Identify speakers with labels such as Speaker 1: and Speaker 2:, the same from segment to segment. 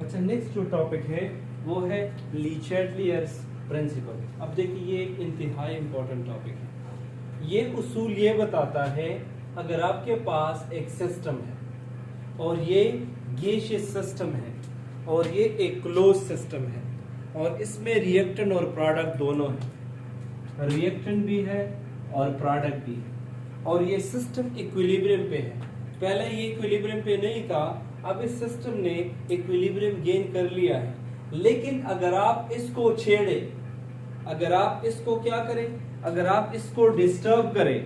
Speaker 1: अच्छा, नेक्स्ट जो टॉपिक है वो है ली चैटलियर्स प्रिंसिपल। अब देखिए ये एक इंतहाई इंपॉर्टेंट टॉपिक है। ये उसूल ये बताता है अगर आपके पास एक सिस्टम है और ये गैसियस सिस्टम है और ये एक क्लोज सिस्टम है और इसमें रिएक्टेंट और प्रोडक्ट दोनों है, रिएक्टेंट भी है और प्रोडक्ट भी है और ये सिस्टम इक्विलिब्रियम पे है। पहले ये इक्विलिब्रियम पे नहीं था, अब इस सिस्टम ने इक्विलिब्रियम गेन कर लिया है। लेकिन अगर आप इसको छेड़े, अगर आप इसको क्या करें, अगर आप इसको डिस्टर्ब करें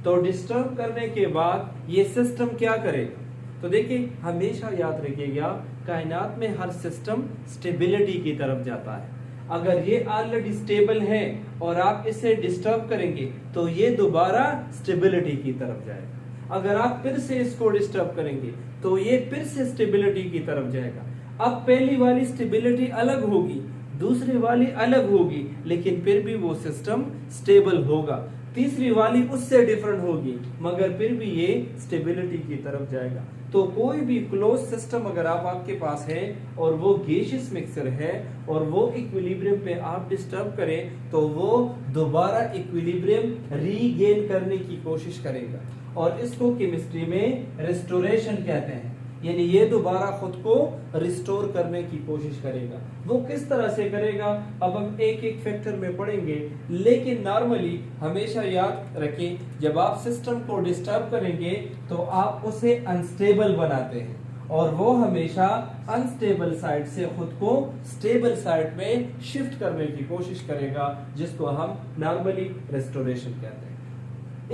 Speaker 1: तो डिस्टर्ब करने के बाद ये सिस्टम क्या करेगा। तो देखिए हमेशा याद रखिएगा कायनात में हर सिस्टम स्टेबिलिटी की तरफ जाता है। अगर ये ऑलरेडी स्टेबल है और आप इसे डिस्टर्ब करेंगे तो ये दोबारा स्टेबिलिटी की तरफ जाएगा। अगर आप फिर से इसको डिस्टर्ब करेंगे तो ये फिर से स्टेबिलिटी की तरफ जाएगा। अब पहली वाली स्टेबिलिटी अलग होगी, दूसरी वाली अलग होगी, लेकिन फिर भी वो सिस्टम स्टेबल होगा। तीसरी वाली उससे डिफरेंट होगी मगर फिर भी ये स्टेबिलिटी की तरफ जाएगा। तो कोई भी क्लोज सिस्टम अगर आपके पास है और वो गैसियस मिक्सचर है और वो इक्विलिब्रियम पे आप डिस्टर्ब करें तो वो दोबारा इक्विलिब्रियम रीगेन करने की कोशिश करेगा और इसको केमिस्ट्री में रिस्टोरेशन कहते हैं। यानी ये दोबारा खुद को रिस्टोर करने की कोशिश करेगा। वो किस तरह से करेगा अब हम एक एक फैक्टर में पढ़ेंगे, लेकिन नॉर्मली हमेशा याद रखें जब आप सिस्टम को डिस्टर्ब करेंगे तो आप उसे अनस्टेबल बनाते हैं और वो हमेशा अनस्टेबल साइड से खुद को स्टेबल साइड में शिफ्ट करने की कोशिश करेगा, जिसको हम नॉर्मली रिस्टोरेशन कहते हैं।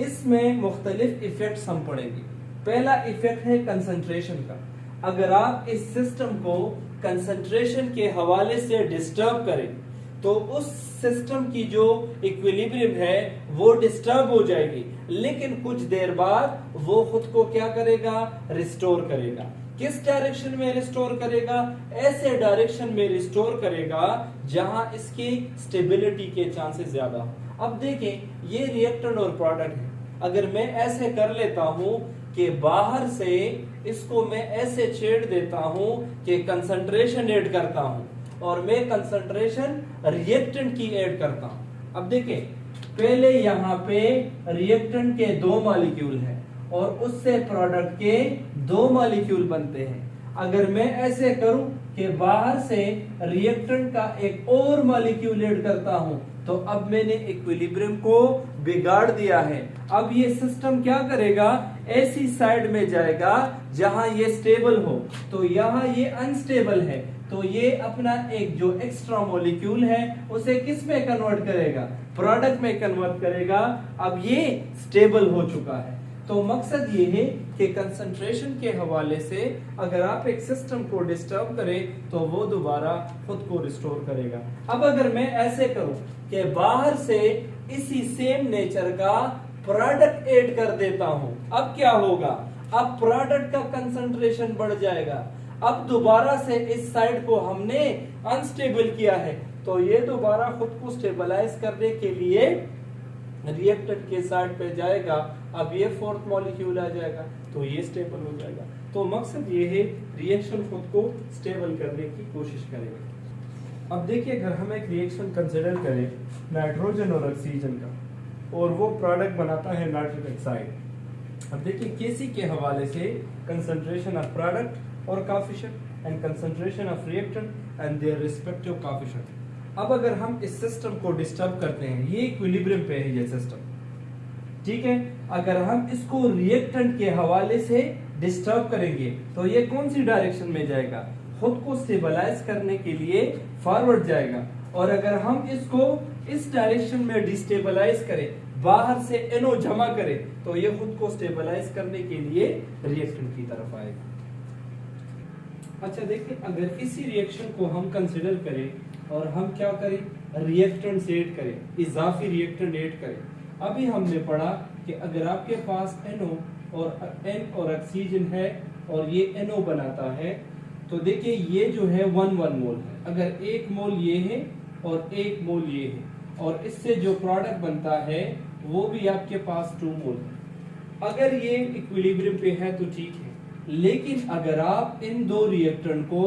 Speaker 1: इसमें मुख्तलिफ इफेक्ट्स हम पढ़ेंगे। पहला इफेक्ट है कंसंट्रेशन का। अगर आप इस सिस्टम को कंसंट्रेशन के हवाले से डिस्टर्ब करें तो उस सिस्टम की जो इक्विलिब्रियम है वो डिस्टर्ब हो जाएगी, लेकिन कुछ देर बाद वो खुद को क्या करेगा, रिस्टोर करेगा। किस डायरेक्शन में रिस्टोर करेगा, ऐसे डायरेक्शन में रिस्टोर करेगा जहां इसकी स्टेबिलिटी के चांसेस ज्यादा हो। अब देखें ये रिएक्टेंट और प्रोडक्ट है। अगर मैं ऐसे कर लेता हूं कि बाहर से इसको मैं ऐसे छेड़ देता हूं कि कंसंट्रेशन ऐड करता हूं और मैं कंसंट्रेशन रिएक्टेंट की ऐड करता हूं। अब देखें पहले यहां पे रिएक्टेंट के 2 मॉलिक्यूल हैं और उससे प्रोडक्ट के 2 मॉलिक्यूल बनते हैं। अगर मैं ऐसे करूं कि बाहर से रिएक्टेंट का एक और मॉलिक्यूल ऐड करता हूं तो अब मैंने इक्विलिब्रियम को बिगाड़ दिया है। अब ये सिस्टम क्या करेगा, ऐसी साइड में जाएगा जहां ये स्टेबल हो, तो यहां ये अनस्टेबल है, तो ये अपना एक जो एक्स्ट्रा मॉलिक्यूल है उसे किस में कन्वर्ट करेगा, प्रोडक्ट में कन्वर्ट करेगा। अब ये स्टेबल हो चुका है। तो मकसद ये है कि कंसंट्रेशन के हवाले से अगर आप एक सिस्टम को डिस्टर्ब करें तो वो दोबारा खुद को रिस्टोर करेगा। अब अगर मैं ऐसे करूं कि बाहर से इसी सेम नेचर का प्रोडक्ट ऐड कर देता हूं, अब क्या होगा, अब प्रोडक्ट का कंसंट्रेशन बढ़ जाएगा। अब दोबारा से इस साइड को हमने अनस्टेबल किया है तो ये दोबारा खुद को स्टेबलाइज करने के लिए रिएक्टेंट के साइड पे जाएगा। अब ये 4th मॉलिक्यूल आ जाएगा तो ये स्टेबल हो जाएगा। तो मकसद ये है रिएक्शन खुद को स्टेबल करने की कोशिश करेगा। अब देखिए अगर हम एक रिएक्शन कंसिडर करें नाइट्रोजन और ऑक्सीजन का और वो प्रोडक्ट बनाता है नाइट्रिक ऑक्साइड। अब देखिए केसी के हवाले से कंसंट्रेशन ऑफ प्रोडक्ट और coefficient and concentration of reactant and their respective coefficient. अब अगर हम इस सिस्टम को डिस्टर्ब करते हैं, ये इक्विलिब्रियम पे है ये सिस्टम, ठीक है। अगर हम इसको रिएक्टेंट के हवाले से डिस्टर्ब करेंगे तो ये कौन सी डायरेक्शन में जाएगा, खुद को स्टेबलाइज करने के लिए फॉरवर्ड जाएगा। और अगर हम इसको इस डायरेक्शन में डिस्टेबलाइज करें, बाहर से NO जमा करें, तो ये खुद को स्टेबलाइज करने के लिए रिएक्टेंट की तरफ आएगा। अच्छा देखिए अगर इसी रिएक्शन को हम कंसिडर करें और हम क्या करें, रिएक्टेंट ऐड करें, इजाफी रिएक्टेंट ऐड करें। अभी हमने पढ़ा कि अगर आपके पास NO और N और ऑक्सीजन है और ये NO बनाता है तो देखिए ये जो है 1 मोल है। अगर 1 मोल ये है और 1 मोल ये है और इससे जो प्रोडक्ट बनता है वो भी आपके पास 2 मोल है। अगर ये इक्विलिब्रियम पे है तो ठीक है, लेकिन अगर आप इन दो रिएक्टेंट को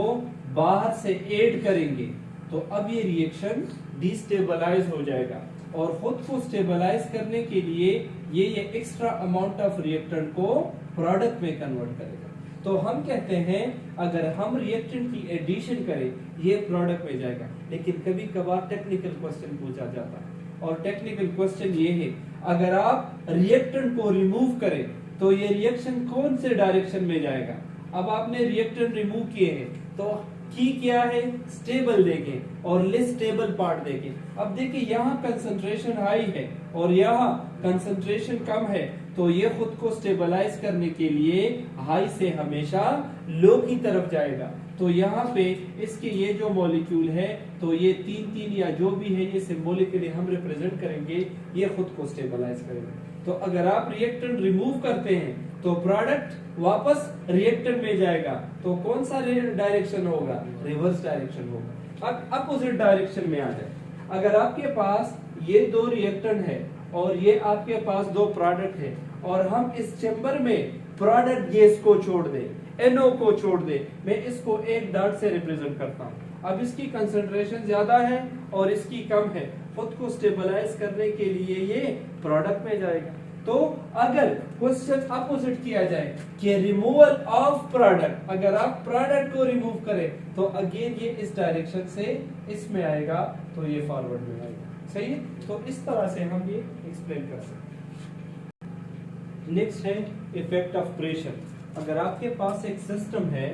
Speaker 1: बाहर से ऐड करेंगे तो अब ये रिएक्शन डिस्टेबलाइज हो जाएगा और खुद को स्टेबलाइज करने के लिए ये एक्स्ट्रा अमाउंट ऑफ रिएक्टेंट को प्रोडक्ट में कन्वर्ट करेगा। तो हम कहते हैं अगर हम रिएक्टेंट की एडिशन करें ये प्रोडक्ट में जाएगा। लेकिन कभी कभार टेक्निकल क्वेश्चन पूछा जाता है और टेक्निकल क्वेश्चन ये है अगर आप रिएक्टेंट को रिमूव करें तो ये रिएक्शन कौन से डायरेक्शन में जाएगा। अब आपने रिएक्टेंट रिमूव किए हैं तो की क्या है स्टेबल देंगे और लेस स्टेबल पार्ट देंगे। अब देखिए यहाँ कंसंट्रेशन हाई है और यहाँ कंसंट्रेशन कम है तो ये खुद को स्टेबलाइज करने के लिए हाई से हमेशा लो की तरफ जाएगा। तो यहाँ पे इसके ये जो मॉलिक्यूल है तो ये 3 या जो भी है ये सिंबॉलिकली हम रिप्रेजेंट करेंगे, ये खुद को स्टेबलाइज करेंगे। तो अगर आप रिएक्टेंट रिमूव करते हैं तो प्रोडक्ट वापस रिएक्टेंट में जाएगा। तो कौन सा डायरेक्शन होगा, रिवर्स डायरेक्शन होगा। अब अपोजिट डायरेक्शन में आ जाए, अगर आपके पास ये 2 रिएक्टेंट है और ये आपके पास 2 प्रोडक्ट है और हम इस चेंबर में प्रोडक्ट गैस को छोड़ दे, NO को छोड़ दे, मैं इसको एक डॉट से रिप्रेजेंट करता हूं। अब इसकी कंसंट्रेशन ज्यादा है और इसकी कम है, खुद को स्टेबलाइज करने के लिए ये प्रोडक्ट में जाएगा। तो अगर क्वेश्चन अपोजिट किया जाए कि रिमूवल ऑफ प्रोडक्ट, अगर आप प्रोडक्ट को रिमूव करें तो अगेन ये इस डायरेक्शन से इसमें आएगा तो ये फॉरवर्ड में आएगा। सही है, तो इस तरह से हम ये एक्सप्लेन कर सकते हैं। नेक्स्ट है इफेक्ट ऑफ प्रेशर। अगर आपके पास एक सिस्टम है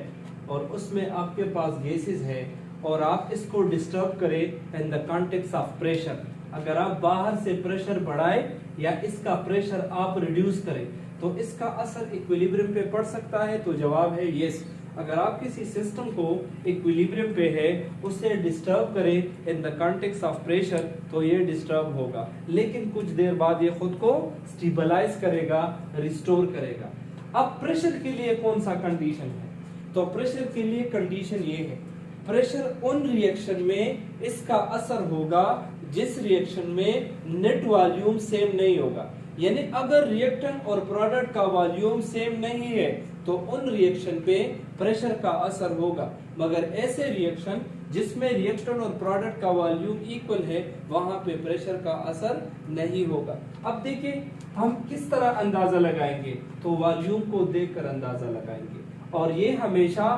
Speaker 1: और उसमें आपके पास गैसेस है और आप इसको डिस्टर्ब करें in the context of pressure, अगर आप बाहर से प्रेशर बढ़ाए या इसका प्रेशर आप रिड्यूस करें तो इसका असर इक्विलिब्रियम पे पड़ सकता है। तो जवाब है यस। अगर आप किसी सिस्टम को इक्विलिब्रियम पे है उसे डिस्टर्ब करें in the context of pressure तो ये डिस्टर्ब होगा, लेकिन कुछ देर बाद ये खुद को स्टेबलाइज करेगा, रिस्टोर करेगा। अब प्रेशर के लिए कौन सा कंडीशन है, तो प्रेशर के लिए कंडीशन ये है, प्रेशर उन रिएक्शन में इसका असर होगा जिस रिएक्शन में नेट वॉल्यूम सेम नहीं होगा। यानी अगर रिएक्टेंट और प्रोडक्ट का वॉल्यूम सेम नहीं है तो उन रिएक्शन पे प्रेशर का असर होगा, मगर ऐसे रिएक्शन जिसमें रिएक्टेंट और प्रोडक्ट का वॉल्यूम इक्वल है वहां पे प्रेशर का असर नहीं होगा। अब देखिए हम किस तरह अंदाजा लगाएंगे, तो वॉल्यूम को देखकर अंदाजा लगाएंगे और ये हमेशा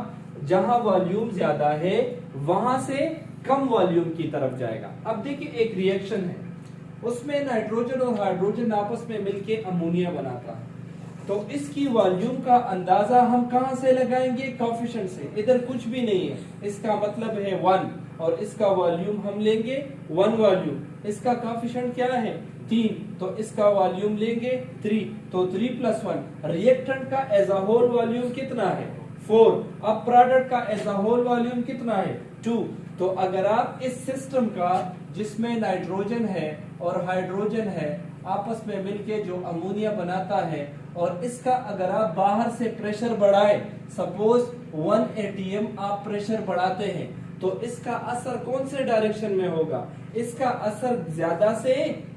Speaker 1: जहां वॉल्यूम ज्यादा है वहां से कम वॉल्यूम की तरफ जाएगा। अब देखिए एक रिएक्शन है, उसमें नाइट्रोजन और हाइड्रोजन आपस में मिलके अमोनिया बनाता है, तो इसकी वॉल्यूम का अंदाजा हम कहां से लगाएंगे, कोएफिशिएंट से। इधर कुछ भी नहीं है, इसका मतलब है 1 और इसका वॉल्यूम हम लेंगे 1 वॉल्यूम, इसका कोएफिशिएंट क्या है 3, तो इसका वॉल्यूम लेंगे 3, तो 3 + 1। रिएक्टेंट का एज अ होल वॉल्यूम कितना है 4। अब प्रोडक्ट का एज अ होल वॉल्यूम कितना है 2। तो अगर आप इस सिस्टम का जिसमें नाइट्रोजन है और हाइड्रोजन है आपस में मिलके जो अमोनिया बनाता है और इसका अगर आप बाहर से प्रेशर बढ़ाए, सपोज 1 atm आप प्रेशर बढ़ाते हैं तो इसका असर कौन से डायरेक्शन में होगा, इसका असर ज्यादा से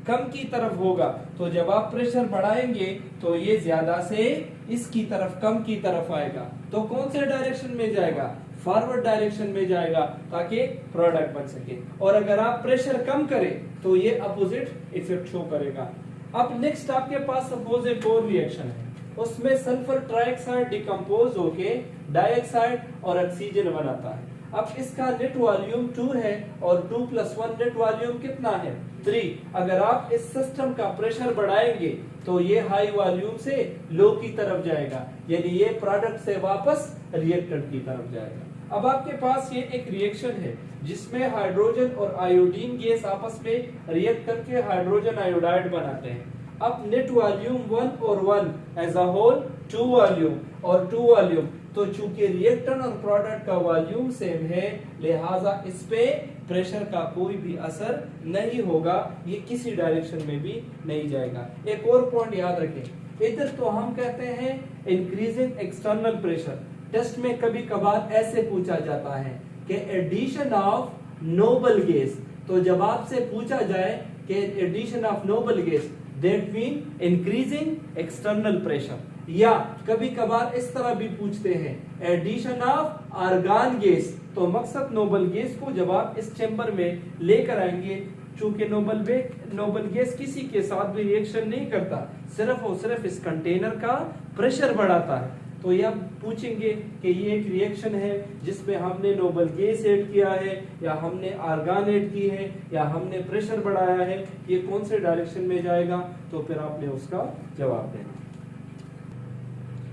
Speaker 1: कम की तरफ होगा। तो जब आप प्रेशर बढ़ाएंगे तो ये ज्यादा से इसकी तरफ कम की तरफ आएगा, तो कौन से डायरेक्शन में जाएगा, फॉरवर्ड डायरेक्शन में जाएगा ताकि प्रोडक्ट बन सके। और अगर आप प्रेशर कम करें तो ये अपोजिट इफेक्ट शो करेगा। अब नेक्स्ट आपके पास सपोज एक और रिएक्शन है, उसमें सल्फर ट्राइऑक्साइड डिकम्पोज होके डाइऑक्साइड और ऑक्सीजन बनाता है। अब इसका नेट वॉल्यूम 2 है और 2 + 1 नेट वॉल्यूम कितना है 3। अगर आप इस सिस्टम का प्रेशर बढ़ाएंगे तो ये हाई वॉल्यूम से लो की तरफ जाएगा, यानी ये प्रोडक्ट से वापस रिएक्टेंट की तरफ जाएगा। अब आपके पास ये एक रिएक्शन है जिसमें हाइड्रोजन और आयोडीन गैस आपस में रिएक्ट करके हाइड्रोजन आयोडाइड बनाते हैं। अब नेट वॉल्यूम 1 और 1 एज अ होल 2 वॉल्यूम और 2 वॉल्यूम, तो चूंकि रिएक्टेंट और प्रोडक्ट का वॉल्यूम सेम है लिहाजा इस पे प्रेशर का कोई भी असर नहीं होगा, ये किसी डायरेक्शन में भी नहीं जाएगा। एक और पॉइंट याद रखें, इधर तो हम कहते हैं इंक्रीजिंग एक्सटर्नल प्रेशर। टेस्ट में कभी कभार ऐसे पूछा जाता है कि एडिशन ऑफ नोबल गैस, तो जब आपसे पूछा जाए कि addition of noble gas that mean increasing external pressure, या कभी कभार इस तरह भी पूछते हैं एडिशन ऑफ आर्गन गैस, तो मकसद नोबल गैस को जब आप इस चेंबर में लेकर आएंगे, चूंकि नोबल गैस किसी के साथ भी रिएक्शन नहीं करता, सिर्फ और सिर्फ इस कंटेनर का प्रेशर बढ़ाता है, तो ये आप पूछेंगे कि ये एक रिएक्शन है जिसमें हमने नोबल गैस ऐड किया है या हमने आर्गन ऐड की है या हमने प्रेशर बढ़ाया है, ये कौन से डायरेक्शन में जाएगा, तो फिर आपने उसका जवाब देना।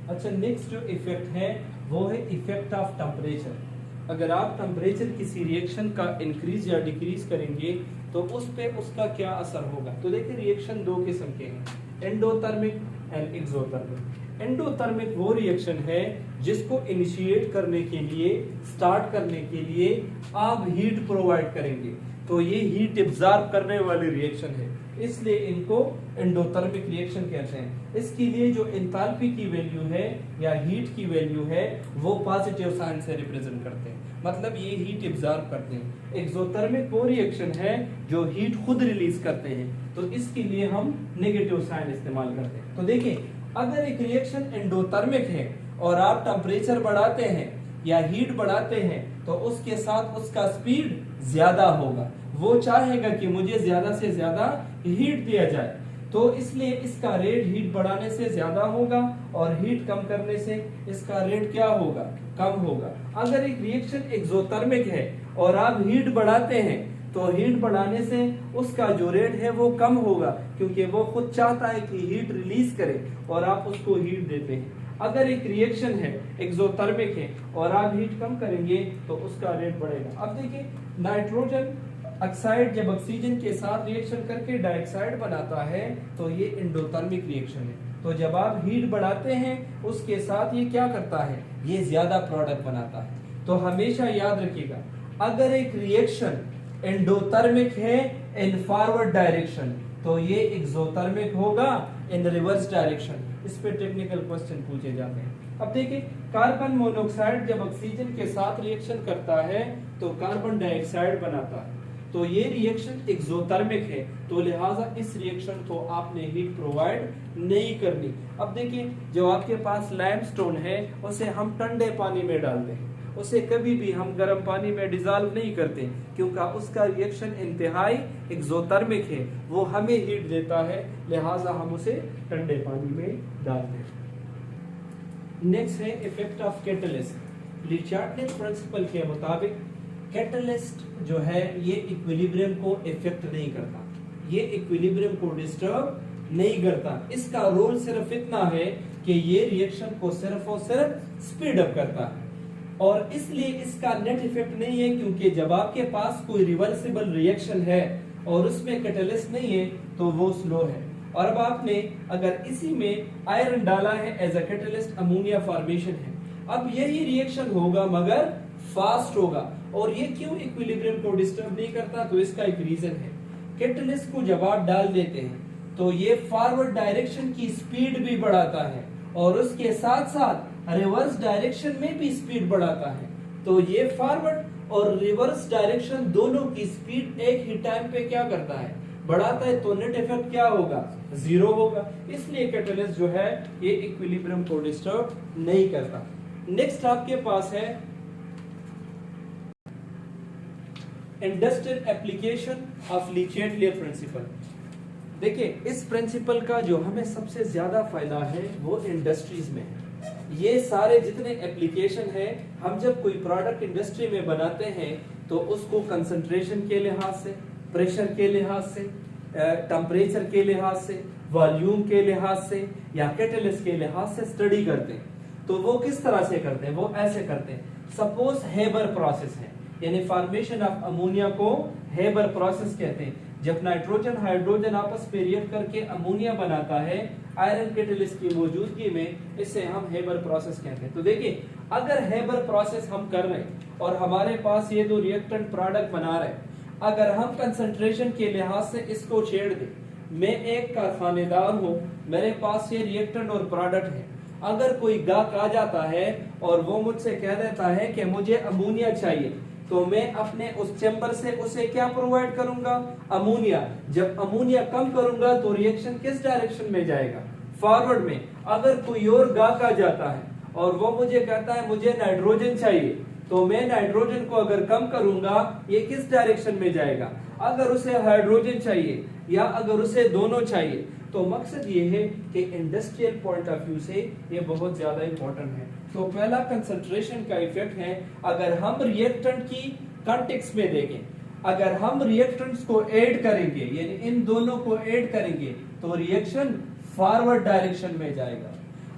Speaker 1: अच्छा, नेक्स्ट जो इफेक्ट है वो है इफेक्ट ऑफ टेम्परेचर। अगर आप टेम्परेचर किसी रिएक्शन का इंक्रीज या डिक्रीज करेंगे तो उस पे उसका क्या असर होगा। तो देखिए रिएक्शन दो किस्म के हैं, एंडोथर्मिक एंड एक्सोथर्मिक। एंडोथर्मिक वो रिएक्शन है जिसको इनिशिएट करने के लिए, स्टार्ट करने के लिए आप हीट प्रोवाइड करेंगे, तो ये हीट एब्जॉर्ब करने वाली रिएक्शन है, इसलिए इनको एंडोथर्मिक रिएक्शन कहते हैं। इसके लिए जो एंथैल्पी की वैल्यू है या हीट की वैल्यू है वो पॉजिटिव साइन से रिप्रेजेंट करते हैं, मतलब ये हीट एब्जॉर्ब करते हैं। एक्सोथर्मिक वो रिएक्शन है जो हीट खुद रिलीज करते हैं, तो इसके लिए हम नेगेटिव साइन इस्तेमाल करते हैं। तो देखिए अगर एक रिएक्शन एंडोथर्मिक है और आप टेम्परेचर बढ़ाते हैं या हीट बढ़ाते हैं तो उसके साथ उसका स्पीड ज्यादा होगा, वो चाहेगा कि मुझे ज्यादा से ज्यादा हीट दिया जाए, तो इसलिए इसका रेट हीट बढ़ाने से ज्यादा होगा और हीट कम करने से इसका रेट क्या होगा, कम होगा। अगर एक रिएक्शन एक्सोथर्मिक है और आप हीट बढ़ाते हैं तो हीट बढ़ाने से उसका जो रेट है वो कम होगा, क्योंकि वो खुद चाहता है कि हीट रिलीज करे और आप उसको हीट देते हैं। अगर एक रिएक्शन है एक्सोथर्मिक है और आप हीट कम करेंगे तो उसका रेट बढ़ेगा। अब देखिए नाइट्रोजन ऑक्साइड जब ऑक्सीजन के साथ रिएक्शन करके डाइऑक्साइड बनाता है तो ये एंडोथर्मिक रिएक्शन है, तो जब आप हीट बढ़ाते हैं उसके साथ ये क्या करता है, ये ज्यादा प्रोडक्ट बनाता है। तो हमेशा याद रखिएगा अगर एक रिएक्शन एंडोथर्मिक है इन फॉरवर्ड डायरेक्शन तो ये एक्सोथर्मिक होगा इन रिवर्स डायरेक्शन। इस पे टेक्निकल क्वेश्चन पूछे जाते हैं। अब देखिए कार्बन मोनोऑक्साइड जब ऑक्सीजन के साथ रिएक्शन करता है तो कार्बन डाइऑक्साइड बनाता है, तो ये रिएक्शन एक्सोथर्मिक है, तो लिहाजा इस रिएक्शन को आपने हीट प्रोवाइड नहीं करनी। अब देखिए जो आपके पास लाइमस्टोन है उसे हम ठंडे पानी में डालते हैं, उसे कभी भी हम गर्म पानी में डिसॉल्व नहीं करते, क्योंकि उसका रिएक्शन इंतहाई एक्सोथर्मिक है, वो हमें हीट देता है, लिहाजा हम उसे ठंडे पानी में डालते हैं। नेक्स्ट है इफेक्ट ऑफ कैटलिस्ट। लिचार्ड प्रिंसिपल के मुताबिक कैटलिस्ट जो है ये इक्विलिब्रियम को इफेक्ट नहीं करता, ये इक्विलिब्रियम को डिस्टर्ब नहीं करता। इसका रोल सिर्फ इतना है कि ये रिएक्शन को सिर्फ और सिर्फ स्पीड अप करता है, और इसलिए इसका नेट इफेक्ट नहीं है, क्योंकि जब आपके पास कोई रिवर्सिबल रिएक्शन है और उसमें कैटलिस्ट नहीं है तो वो स्लो है। और अब आपने अगर इसी में आयरन डाला है as a catalyst, ammonia formation है, अब यही रिएक्शन होगा मगर फास्ट होगा, और ये क्यों इक्विलिब्रियम को डिस्टर्ब नहीं करता, तो इसका एक रीजन है। कैटलिस्ट को जब आप डाल देते हैं तो ये फॉरवर्ड डायरेक्शन की स्पीड भी बढ़ाता है और उसके साथ साथ रिवर्स डायरेक्शन में भी स्पीड बढ़ाता है, तो ये फॉरवर्ड और रिवर्स डायरेक्शन दोनों की स्पीड एक ही टाइम पे क्या करता है, बढ़ाता है, तो नेट इफेक्ट क्या होगा, जीरो होगा। इसलिए कैटलिस्ट जो है ये इक्विलिब्रियम को डिस्टर्ब नहीं करता। नेक्स्ट आपके पास है industrial application of Le Chatelier principle. देखिए इस प्रिंसिपल का जो हमें सबसे ज्यादा फायदा है वो इंडस्ट्रीज में है। ये सारे जितने एप्लीकेशन है, हम जब कोई प्रोडक्ट इंडस्ट्री में बनाते हैं तो उसको कंसंट्रेशन के लिहाज से, प्रेशर के लिहाज से, टेम्परेचर के लिहाज से, वॉल्यूम के लिहाज से या कैटलिस्ट के लिहाज से स्टडी करते हैं। तो वो किस तरह से करते हैं, वो ऐसे करते हैं। सपोज हेबर प्रोसेस है, यानी फॉर्मेशन ऑफ अमोनिया को हेबर प्रोसेस कहते हैं। जब नाइट्रोजन हाइड्रोजन आपस में रिएक्ट करके अमोनिया बनाता है आयरन कैटलिस्ट की मौजूदगी में, इसे हम हेबर प्रोसेस कहते हैं। तो देखिए अगर हेबर प्रोसेस हम कर रहे हैं और हमारे पास ये दो रिएक्टेंट प्रोडक्ट बना रहे हैं, अगर हम कंसंट्रेशन के लिहाज से इसको छेड़ दें, मैं एक कारखानेदार हूं, मेरे पास ये रिएक्टेंट और प्रोडक्ट है, अगर कोई गाहक आ जाता है और वो मुझसे कह देता है कि मुझे अमोनिया चाहिए, तो मैं अपने उस चेंबर से उसे क्या प्रोवाइड करूंगा, अमोनिया। जब अमोनिया कम करूंगा तो रिएक्शन किस डायरेक्शन में जाएगा, फॉरवर्ड में अगर कोई और गाहक आ जाता है और वो मुझे कहता है मुझे नाइट्रोजन चाहिए, तो मैं नाइट्रोजन को अगर कम करूंगा ये किस डायरेक्शन में जाएगा? अगर उसे हाइड्रोजन चाहिए या अगर उसे दोनों चाहिए, तो मकसद ये है कि इंडस्ट्रियल पॉइंट ऑफ व्यू से ये बहुत ज्यादा इंपॉर्टेंट है। तो पहला कंसंट्रेशन का इफेक्ट है, अगर हम रिएक्टेंट की कॉन्टेक्स्ट में देखें, अगर हम रिएक्टेंट्स को ऐड करेंगे यानी इन दोनों को ऐड करेंगे तो रिएक्शन फॉरवर्ड डायरेक्शन में जाएगा।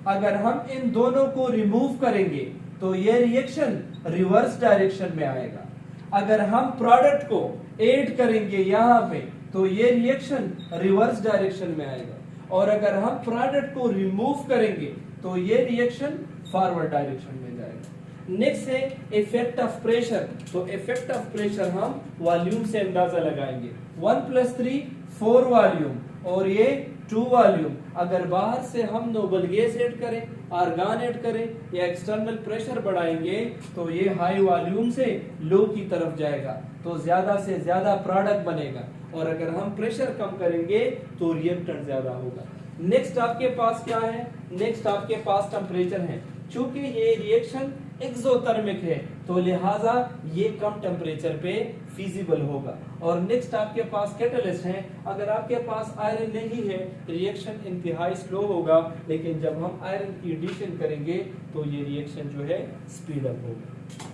Speaker 1: अगर हम इन दोनों को रिमूव करेंगे तो ये रिएक्शन रिवर्स डायरेक्शन में आएगा। अगर हम प्रोडक्ट को ऐड करेंगे यहाँ पे तो ये रिएक्शन रिवर्स डायरेक्शन में आएगा, और अगर हम प्रोडक्ट को रिमूव करेंगे तो ये रिएक्शन फॉरवर्ड डायरेक्शन में जाएगा। नेक्स्ट है इफेक्ट ऑफ प्रेशर। तो इफेक्ट ऑफ प्रेशर हम वॉल्यूम से अंदाजा लगाएंगे। 1 + 3 4 वॉल्यूम और ये 2 वॉल्यूम। अगर बाहर से हम नोबल गैस ऐड करें, आर्गन ऐड करें या एक्सटर्नल प्रेशर बढ़ाएंगे तो ये हाई वॉल्यूम से लो की तरफ जाएगा, तो ज्यादा से ज्यादा प्रोडक्ट बनेगा, और अगर हम प्रेशर कम करेंगे तो रिएक्टेंट ज्यादा होगा। नेक्स्ट आपके पास क्या है? नेक्स्ट आपके पास टेम्परेचर है। चूंकि ये रिएक्शन एक्सोथर्मिक है तो लिहाजा ये कम टेम्परेचर पे फीजिबल होगा। और नेक्स्ट आपके पास कैटलिस्ट है। अगर आपके पास आयरन नहीं है रिएक्शन इंतहाई स्लो होगा, लेकिन जब हम आयरन की एडिशन करेंगे तो ये रिएक्शन जो है स्पीड अप होगा।